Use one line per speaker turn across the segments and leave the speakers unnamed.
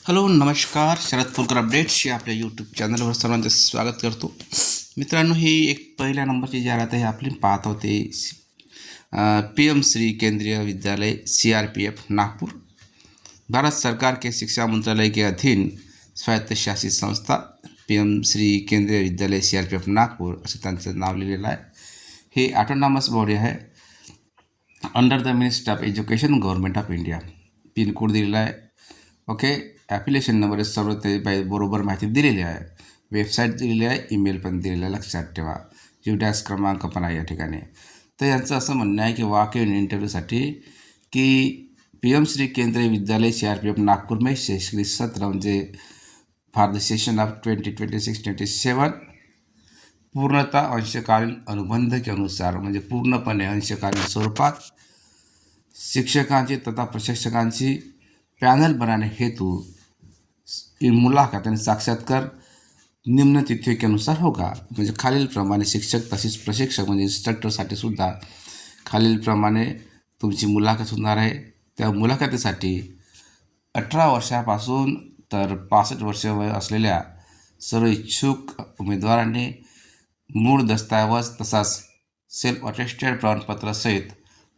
Hello नमस्कार. Sharad Phulkar updates या आपल्या यूट्यूब चॅनलवर सर्वांचं स्वागत करतो. मित्रांनो, ही एक पहिल्या नंबरची जाहिरात आहे. आपली पाहत होते PM श्री केंद्रीय विद्यालय CRPF नागपुर, भारत सरकार के शिक्षा मंत्रालय के अधीन स्वायत्त शासित संस्था PM श्री केंद्रीय विद्यालय CRPF नागपूर असं त्यांचं नाव लिहिलेलं आहे. हे ऑटोनॉमस बॉडी आहे under the ministry of education, government of India. Pin code दिलेला आहे. ओके, ॲप्लिकेशन नंबर सर्व ते बरोबर माहिती दिलेली आहे. वेबसाईट दिलेली आहे, ईमेल पण दिलेला आहे, लक्षात ठेवा. जीवडॅस क्रमांक पण आहे या ठिकाणी. तर यांचं असं म्हणणं आहे की वॉक इन इंटरव्ह्यूसाठी की PM श्री केंद्रीय विद्यालय CRPF नागपूर में शैक्षणिक सत्र म्हणजे फॉर द सेशन ऑफ 2026-27 पूर्णतः अंशकालीन अनुबंध के अनुसार म्हणजे पूर्णपणे अंशकालीन स्वरूपात शिक्षकांची तथा प्रशिक्षकांची पॅनल बनाने हेतु मुलाखत आणि साक्षात्कार निम्न तिथियों के अनुसार होगा. म्हणजे खालीलप्रमाणे शिक्षक तसेच प्रशिक्षक म्हणजे इन्स्ट्रक्टरसाठी सुद्धा खालीलप्रमाणे तुमची मुलाखत होणार आहे. त्या मुलाखतीसाठी 18 वर्षापासून तर 65 वर्ष वय असलेल्या सर्व इच्छुक उमेदवारांनी मूळ दस्तऐवज तसाच सेल्फ अटेस्टेड प्रमाणपत्रासहित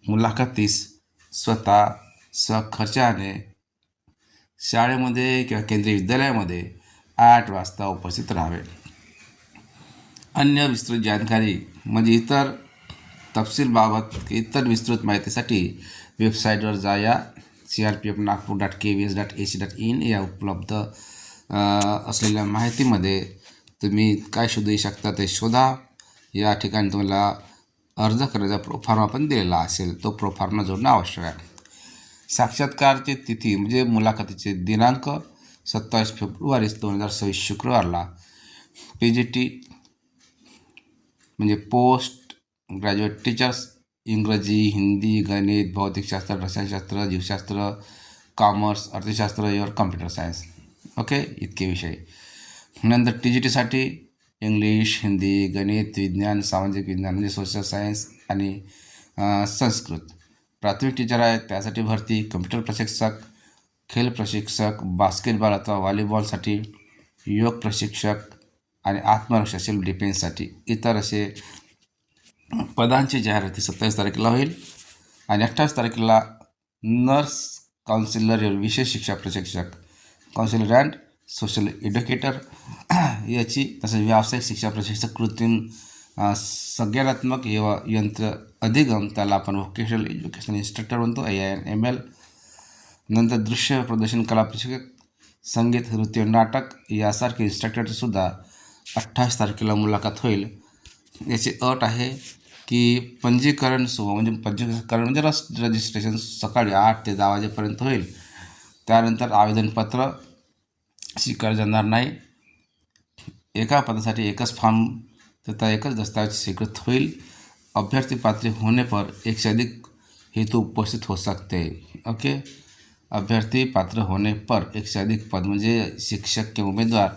मुलाखतीस स्वतः स्वखर्चाने शाळेमध्ये किंवा केंद्रीय विद्यालयामध्ये 8 वाजता उपस्थित राहावे. अन्य विस्तृत जानकारी म्हणजे इतर तपशीलबाबत इतर विस्तृत माहितीसाठी वेबसाईटवर जा. या crpfnagpur.kvs.ac.in या उपलब्ध असलेल्या माहितीमध्ये तुम्ही काय शोधू शकता ते शोधा. या ठिकाणी तुम्हाला अर्ज करण्याचा प्रोफॉर्मा पण दिलेला असेल, तो प्रोफॉर्मा जोडणं आवश्यक आहे. साक्षात्कारची तिथी म्हणजे मुलाखतीचे दिनांक 27 फेब्रुवारी 2026 शुक्रवारला. PGT म्हणजे पोस्ट ग्रॅज्युएट टीचर्स, इंग्रजी, हिंदी, गणित, भौतिकशास्त्र, रसायनशास्त्र, जीवशास्त्र, कॉमर्स, अर्थशास्त्र और कम्प्युटर सायन्स. ओके, इतके विषय. नंतर TGTसाठी इंग्लिश, हिंदी, गणित, विज्ञान, सामाजिक विज्ञान म्हणजे सोशल सायन्स आणि संस्कृत. प्राथमिक टीचर आहे त्यासाठी भरती. कम्प्युटर प्रशिक्षक, खेळ प्रशिक्षक, बास्केटबॉल अथवा व्हॉलीबॉलसाठी, योग प्रशिक्षक आणि आत्मरक्षा सेल्फ डिफेन्ससाठी इतर असे पदांची जाहिराती 27 तारखेला होईल. आणि 28 तारखेला नर्स, काउन्सिलर, विशेष शिक्षा प्रशिक्षक, काउन्सिलर अँड सोशल एज्युकेटर याची, तसेच व्यावसायिक शिक्षा प्रशिक्षक, कृत्रिम संज्ञानात्मक यंत्र अधिगम, त्याला आपण व्होकेशनल एज्युकेशन इन्स्ट्रक्टर म्हणतो, AIML. नंतर दृश्य प्रदर्शन कला प्रशिक्षक, संगीत, नृत्य, नाटक यासारखे इन्स्ट्रक्टरसुद्धा 28 तारखेला मुलाखत होईल. याची अट आहे की पंजीकरण म्हणजे रजिस्ट्रेशन सकाळी 8 ते 10 वाजेपर्यंत होईल. त्यानंतर आवेदनपत्र स्वीकारले जाणार नाही. एका पदासाठी एकच फॉर्म तथा एकच दस्तावेज स्वीकृत होईल. अभ्यर्थी पात्र होने पर एक से अधिक हेतु उपस्थित हो सकते हैं. ओके, अभ्यर्थी पात्र होने पर एक से अधिक पद म्हणजे शिक्षक किंवा उमेदवार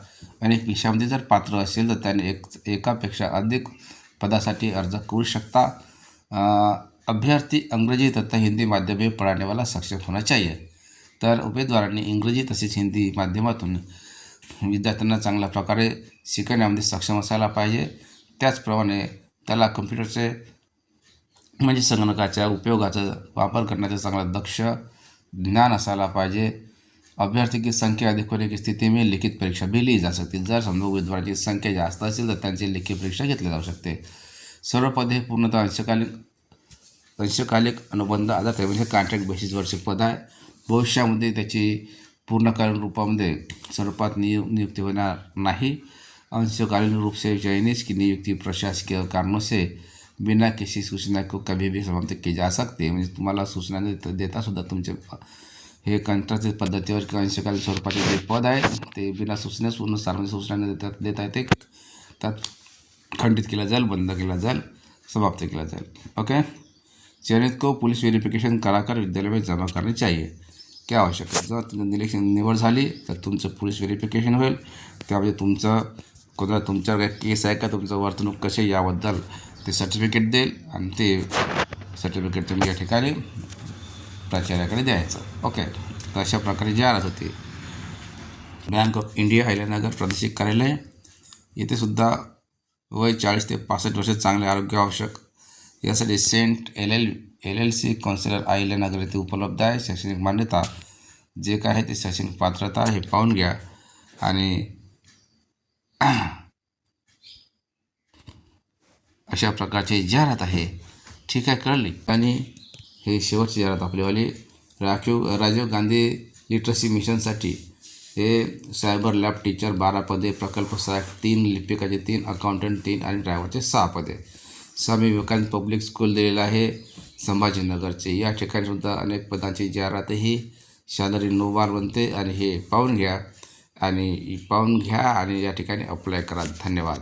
अनेक विषयामध्ये जर पात्र असेल तर त्याने एकापेक्षा अधिक पदासाठी अर्ज करू शकता. अभ्यर्थी अंग्रेजी तथा हिंदी माध्यम में पढ़ाने वाला सक्षम होना चाहिए. तर उमेदवारांनी इंग्रजी तसेच हिंदी माध्यमातून विद्यार्थ्यांना चांगल्या प्रकारे शिकवण्यामध्ये सक्षम असायला पाहिजे. त्याचप्रमाणे त्याला कम्प्युटरचे म्हणजे संगणकाच्या उपयोगाचा वापर करण्याचा चांगला दक्ष ज्ञान असायला पाहिजे. अभ्यर्थी की संख्या अधिक होने की स्थिति में लिखित परीक्षा भी ली जा सकते. जर समजा उमेदवारांची संख्या जास्त असेल तर त्यांची लिखित परीक्षा घेतली जाऊ शकते. सर्व पदे पूर्णतः अंशकालिक अनुबंध आधारित आहे म्हणजे कॉन्ट्रॅक्ट बेसिसवरचे पद आहे. भविष्यामध्ये त्याची पूर्णकालीन रूपामध्ये स्वरूपात नियुक्ती होणार नाही. अंशकालीन रूप से चयनित की नियुक्ती प्रशासकीय कारणों से बिना किसी सूचना को कभी भी समाप्त की जा सकते. म्हणजे तुम्हाला सूचना देतासुद्धा तुमचे हे कंत्राटी पद्धतीवर किंवा अंशकालीन स्वरूपाचे जे पद आहे ते बिना सूचनेनुसार म्हणजे सूचना देता येते त्यात खंडित केला जाईल, बंद केला जाईल, समाप्त केला जाईल. ओके, चयनित को पुलिस वेरिफिकेशन कराकर विद्यालय में जमा करनी चाहिए. क्या आवश्यक आहे, जर तुमचं निवड झाली तर तुमचं पोलीस व्हेरिफिकेशन होईल. त्यामध्ये तुमच्यावर काय केस आहे का, तुमचं वर्तणूक कसे याबद्दल ते सर्टिफिकेट देईल आणि ते सर्टिफिकेट तुम्ही या ठिकाणी प्राचार्याकडे द्यायचं. ओके, तर अशा प्रकारे जाहिरात होती. बँक ऑफ इंडिया अहिल्यानगर प्रादेशिक कार्यालय, येथे सुद्धा वय 40 ते 65 वर्ष चांगले आरोग्य आवश्यक. यासाठी सेंट LLC काउन्सिलर अहिल्यानगर येथे उपलब्ध आहे. शैक्षणिक मान्यता जे काय आहे ते शैक्षणिक पात्रता हे पाहून घ्या. आणि अशा प्रकारची जाहिरात आहे. ठीक आहे, कळली. आणि हे शेवटची जाहिरात आपलीवाली राजीव गांधी लिटरसी मिशनसाठी हे सायबर लॅब टीचर 12 पदे, प्रकल्प सहाय्यक 3, लिपिकाचे 3, अकाउंटंट 3 आणि ड्रायव्हरचे 6 पदे. स्वामी विवेकानंद पब्लिक स्कूल दिलेलं आहे संभाजीनगरचे. या ठिकाणी सुद्धा अनेक पदांची जाहिरात ही सॅलरी 9 बनते. आणि हे पाहून घ्या आणि या ठिकाणी अप्लाय करा. धन्यवाद.